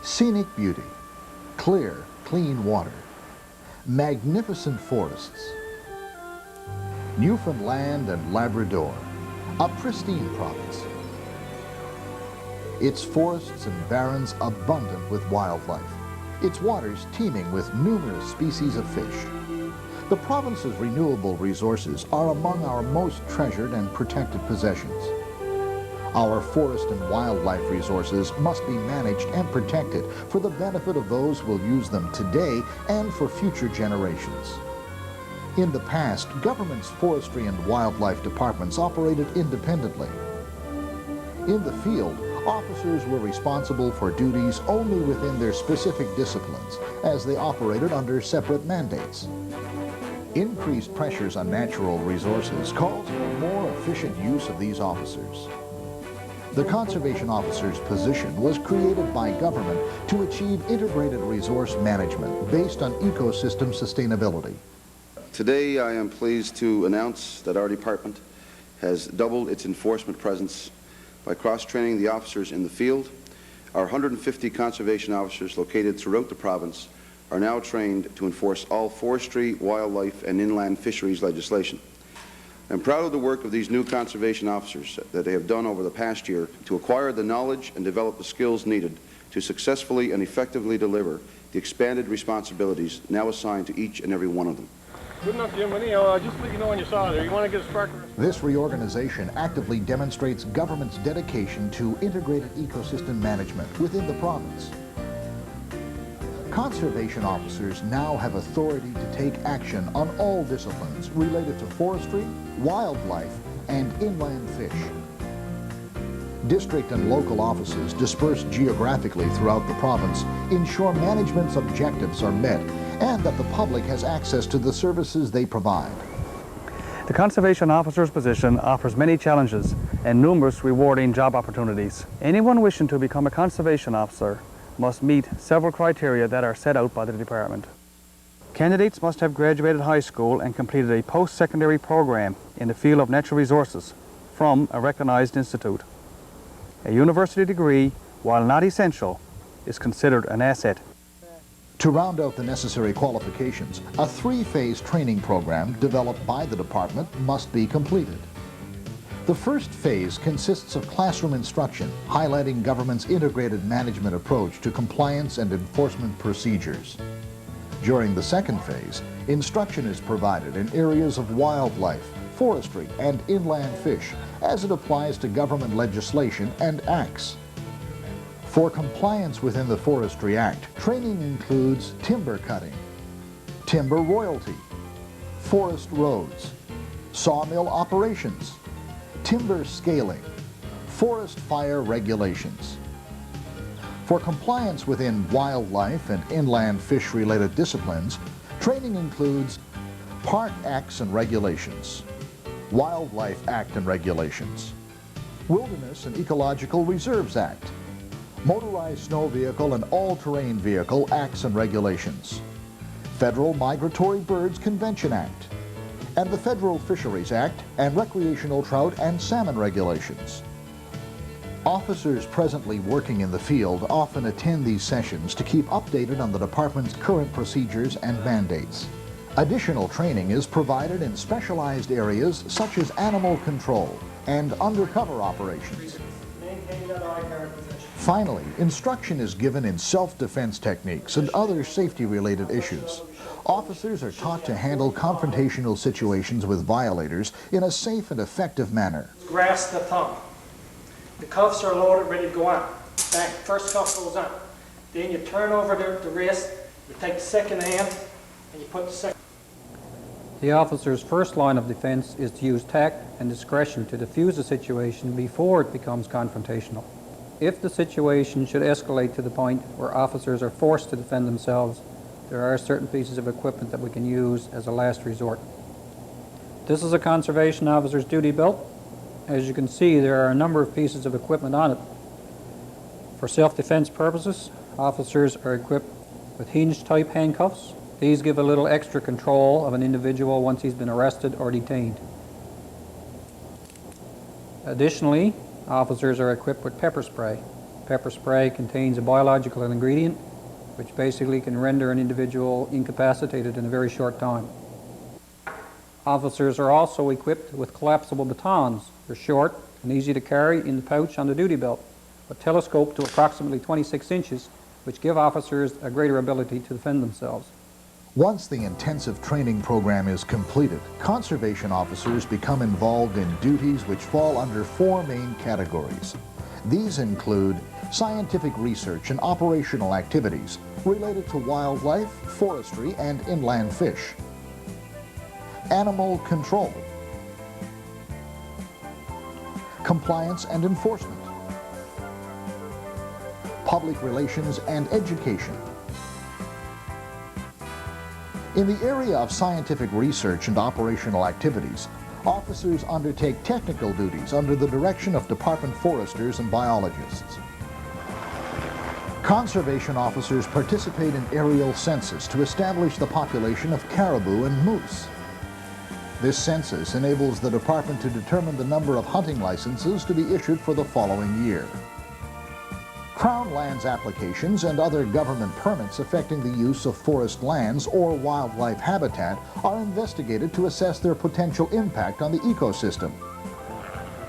Scenic beauty, clear, clean water, magnificent forests, Newfoundland and Labrador, a pristine province. Its forests and barrens abundant with wildlife, its waters teeming with numerous species of fish. The province's renewable resources are among our most treasured and protected possessions. Our forest and wildlife resources must be managed and protected for the benefit of those who will use them today and for future generations. In the past, government's forestry and wildlife departments operated independently. In the field, officers were responsible for duties only within their specific disciplines, as they operated under separate mandates. Increased pressures on natural resources calls for more efficient use of these officers. The conservation officer's position was created by government to achieve integrated resource management based on ecosystem sustainability. Today I am pleased to announce that our department has doubled its enforcement presence by cross-training the officers in the field. Our 150 conservation officers located throughout the province are now trained to enforce all forestry, wildlife, and inland fisheries legislation. I'm proud of the work of these new conservation officers that they have done over the past year to acquire the knowledge and develop the skills needed to successfully and effectively deliver the expanded responsibilities now assigned to each and every one of them. Good enough, Jim. Just let you know when you saw it there. You want to get a spark? This reorganization actively demonstrates government's dedication to integrated ecosystem management within the province. Conservation officers now have authority to take action on all disciplines related to forestry, wildlife, and inland fish. District and local offices dispersed geographically throughout the province ensure management's objectives are met and that the public has access to the services they provide. The conservation officer's position offers many challenges and numerous rewarding job opportunities. Anyone wishing to become a conservation officer must meet several criteria that are set out by the department. Candidates must have graduated high school and completed a post-secondary program in the field of natural resources from a recognized institute. A university degree, while not essential, is considered an asset. To round out the necessary qualifications, a three-phase training program developed by the department must be completed. The first phase consists of classroom instruction, highlighting government's integrated management approach to compliance and enforcement procedures. During the second phase, instruction is provided in areas of wildlife, forestry, and inland fish, as it applies to government legislation and acts. For compliance within the Forestry Act, training includes timber cutting, timber royalty, forest roads, sawmill operations, timber scaling, forest fire regulations. For compliance within wildlife and inland fish-related disciplines, training includes Park Acts and Regulations, Wildlife Act and Regulations, Wilderness and Ecological Reserves Act, Motorized Snow Vehicle and All-Terrain Vehicle Acts and Regulations, Federal Migratory Birds Convention Act, and the Federal Fisheries Act and Recreational Trout and Salmon Regulations. Officers presently working in the field often attend these sessions to keep updated on the department's current procedures and mandates. Additional training is provided in specialized areas such as animal control and undercover operations. Finally, instruction is given in self-defense techniques and other safety-related issues. Officers are taught to handle confrontational situations with violators in a safe and effective manner. Grasp the thumb. The cuffs are loaded, ready to go on. Bang, first cuff goes on. Then you turn over the wrist, you take the second hand, and you put the second. The officer's first line of defense is to use tact and discretion to defuse the situation before it becomes confrontational. If the situation should escalate to the point where officers are forced to defend themselves, there are certain pieces of equipment that we can use as a last resort. This is a conservation officer's duty belt. As you can see, there are a number of pieces of equipment on it. For self-defense purposes, officers are equipped with hinge-type handcuffs. These give a little extra control of an individual once he's been arrested or detained. Additionally, officers are equipped with pepper spray. Pepper spray contains a biological ingredient which basically can render an individual incapacitated in a very short time. Officers are also equipped with collapsible batons. They're short and easy to carry in the pouch on the duty belt, but telescope to approximately 26 inches, which give officers a greater ability to defend themselves. Once the intensive training program is completed, conservation officers become involved in duties which fall under 4 main categories. These include scientific research and operational activities related to wildlife, forestry, and inland fish, animal control, compliance and enforcement, public relations and education. In the area of scientific research and operational activities, officers undertake technical duties under the direction of department foresters and biologists. Conservation officers participate in aerial census to establish the population of caribou and moose. This census enables the department to determine the number of hunting licenses to be issued for the following year. Crown lands applications and other government permits affecting the use of forest lands or wildlife habitat are investigated to assess their potential impact on the ecosystem.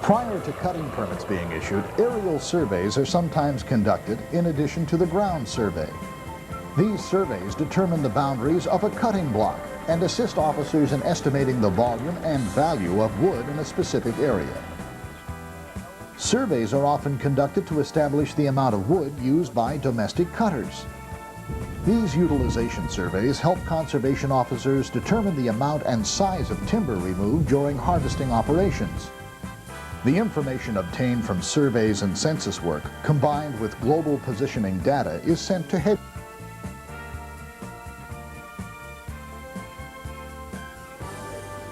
Prior to cutting permits being issued, aerial surveys are sometimes conducted in addition to the ground survey. These surveys determine the boundaries of a cutting block and assist officers in estimating the volume and value of wood in a specific area. Surveys are often conducted to establish the amount of wood used by domestic cutters. These utilization surveys help conservation officers determine the amount and size of timber removed during harvesting operations. The information obtained from surveys and census work, combined with global positioning data, is sent to head.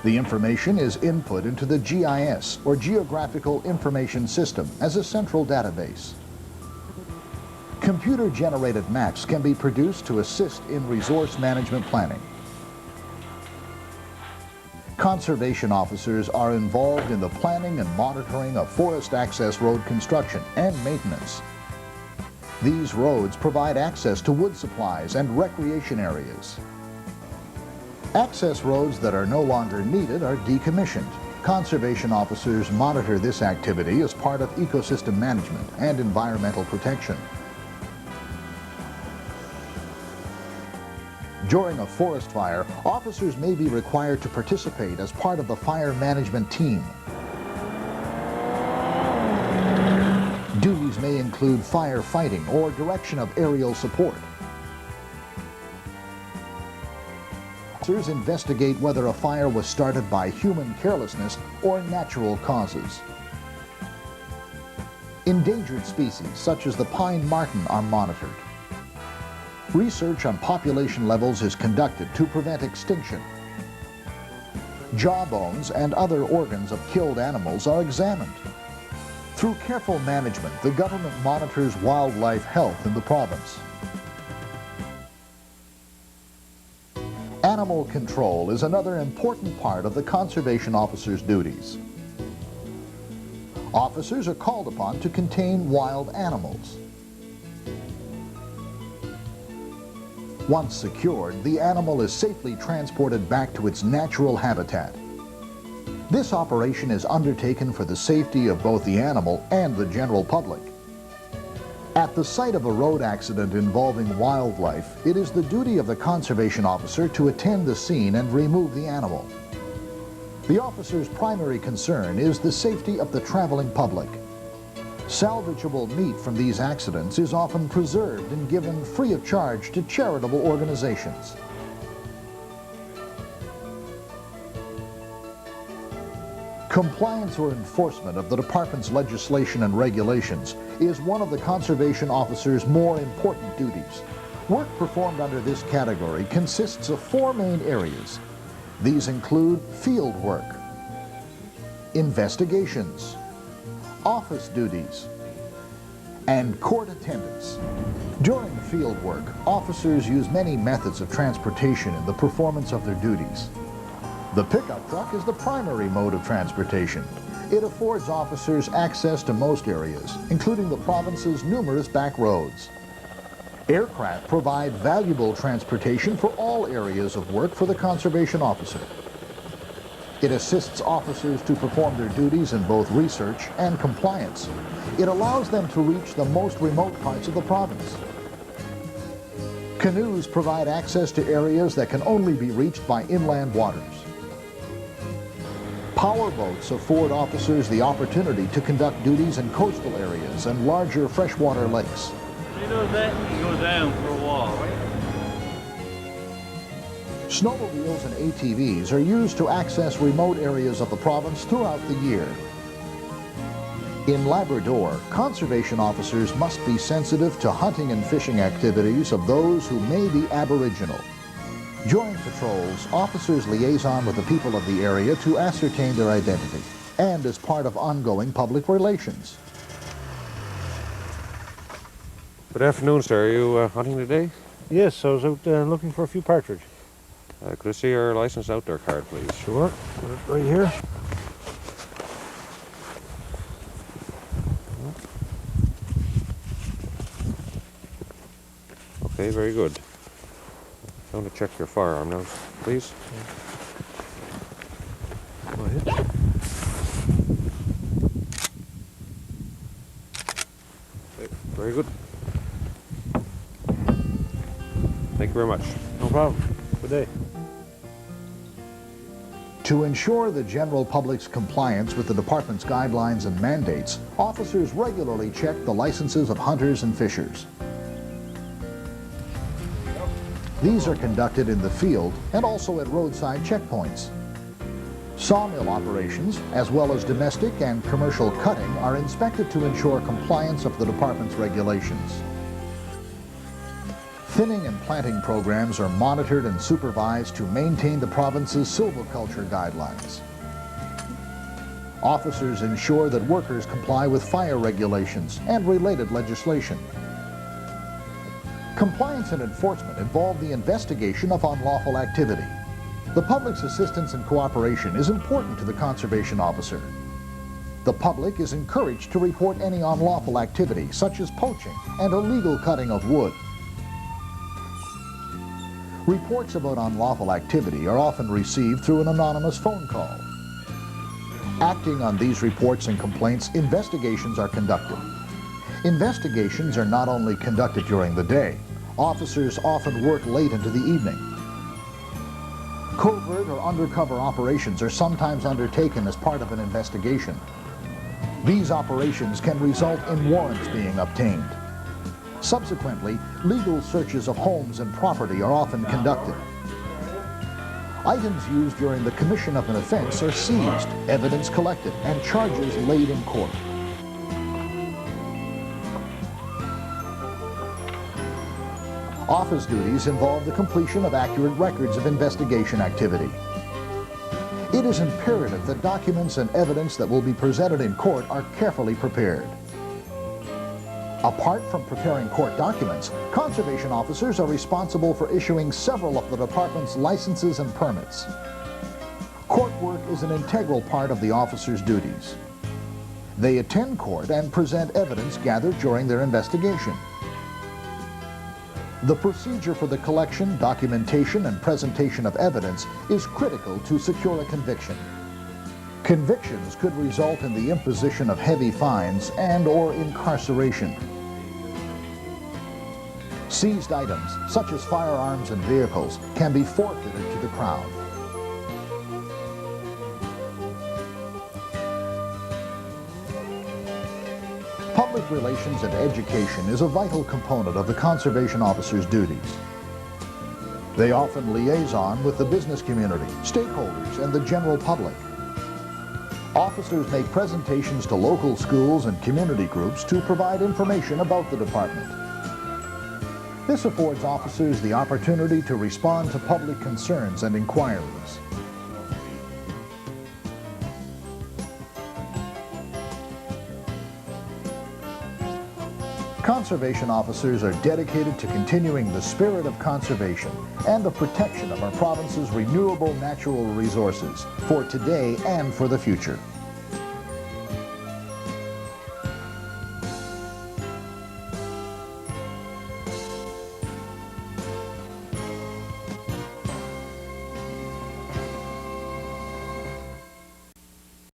The information is input into the GIS, or Geographical Information System, as a central database. Computer-generated maps can be produced to assist in resource management planning. Conservation officers are involved in the planning and monitoring of forest access road construction and maintenance. These roads provide access to wood supplies and recreation areas. Access roads that are no longer needed are decommissioned. Conservation officers monitor this activity as part of ecosystem management and environmental protection. During a forest fire, officers may be required to participate as part of the fire management team. Duties may include firefighting or direction of aerial support. Officers investigate whether a fire was started by human carelessness or natural causes. Endangered species, such as the pine marten, are monitored. Research on population levels is conducted to prevent extinction. Jawbones and other organs of killed animals are examined. Through careful management, the government monitors wildlife health in the province. Animal control is another important part of the conservation officer's duties. Officers are called upon to contain wild animals. Once secured, the animal is safely transported back to its natural habitat. This operation is undertaken for the safety of both the animal and the general public. At the site of a road accident involving wildlife, it is the duty of the conservation officer to attend the scene and remove the animal. The officer's primary concern is the safety of the traveling public. Salvageable meat from these accidents is often preserved and given free of charge to charitable organizations. Compliance or enforcement of the department's legislation and regulations is one of the conservation officer's more important duties. Work performed under this category consists of 4 main areas. These include field work, investigations, office duties, and court attendance. During field work, officers use many methods of transportation in the performance of their duties. The pickup truck is the primary mode of transportation. It affords officers access to most areas, including the province's numerous back roads. Aircraft provide valuable transportation for all areas of work for the conservation officer. It assists officers to perform their duties in both research and compliance. It allows them to reach the most remote parts of the province. Canoes provide access to areas that can only be reached by inland waters. Power boats afford officers the opportunity to conduct duties in coastal areas and larger freshwater lakes. He does that and he goes down for a while, right? Snowmobiles and ATVs are used to access remote areas of the province throughout the year. In Labrador, conservation officers must be sensitive to hunting and fishing activities of those who may be Aboriginal. During patrols, officers liaison with the people of the area to ascertain their identity and as part of ongoing public relations. Good afternoon, sir. Are you hunting today? Yes, I was out looking for a few partridge. Could I see your licensed outdoor card, please? Sure. Put it right here. Okay, very good. I want to check your firearm now, please. Go ahead. Okay, very good. Thank you very much. No problem. Good day. To ensure the general public's compliance with the department's guidelines and mandates, officers regularly check the licenses of hunters and fishers. These are conducted in the field and also at roadside checkpoints. Sawmill operations, as well as domestic and commercial cutting, are inspected to ensure compliance of the department's regulations. Thinning and planting programs are monitored and supervised to maintain the province's silviculture guidelines. Officers ensure that workers comply with fire regulations and related legislation. Compliance and enforcement involve the investigation of unlawful activity. The public's assistance and cooperation is important to the conservation officer. The public is encouraged to report any unlawful activity, such as poaching and illegal cutting of wood. Reports about unlawful activity are often received through an anonymous phone call. Acting on these reports and complaints, investigations are conducted. Investigations are not only conducted during the day. Officers often work late into the evening. Covert or undercover operations are sometimes undertaken as part of an investigation. These operations can result in warrants being obtained. Subsequently, legal searches of homes and property are often conducted. Items used during the commission of an offense are seized, evidence collected, and charges laid in court. Office duties involve the completion of accurate records of investigation activity. It is imperative that documents and evidence that will be presented in court are carefully prepared. Apart from preparing court documents, conservation officers are responsible for issuing several of the department's licenses and permits. Court work is an integral part of the officer's duties. They attend court and present evidence gathered during their investigation. The procedure for the collection, documentation, and presentation of evidence is critical to secure a conviction. Convictions could result in the imposition of heavy fines and/or incarceration. Seized items, such as firearms and vehicles, can be forfeited to the Crown. Public relations and education is a vital component of the conservation officer's duties. They often liaison with the business community, stakeholders, and the general public. Officers make presentations to local schools and community groups to provide information about the department. This affords officers the opportunity to respond to public concerns and inquiries. Conservation officers are dedicated to continuing the spirit of conservation and the protection of our province's renewable natural resources for today and for the future.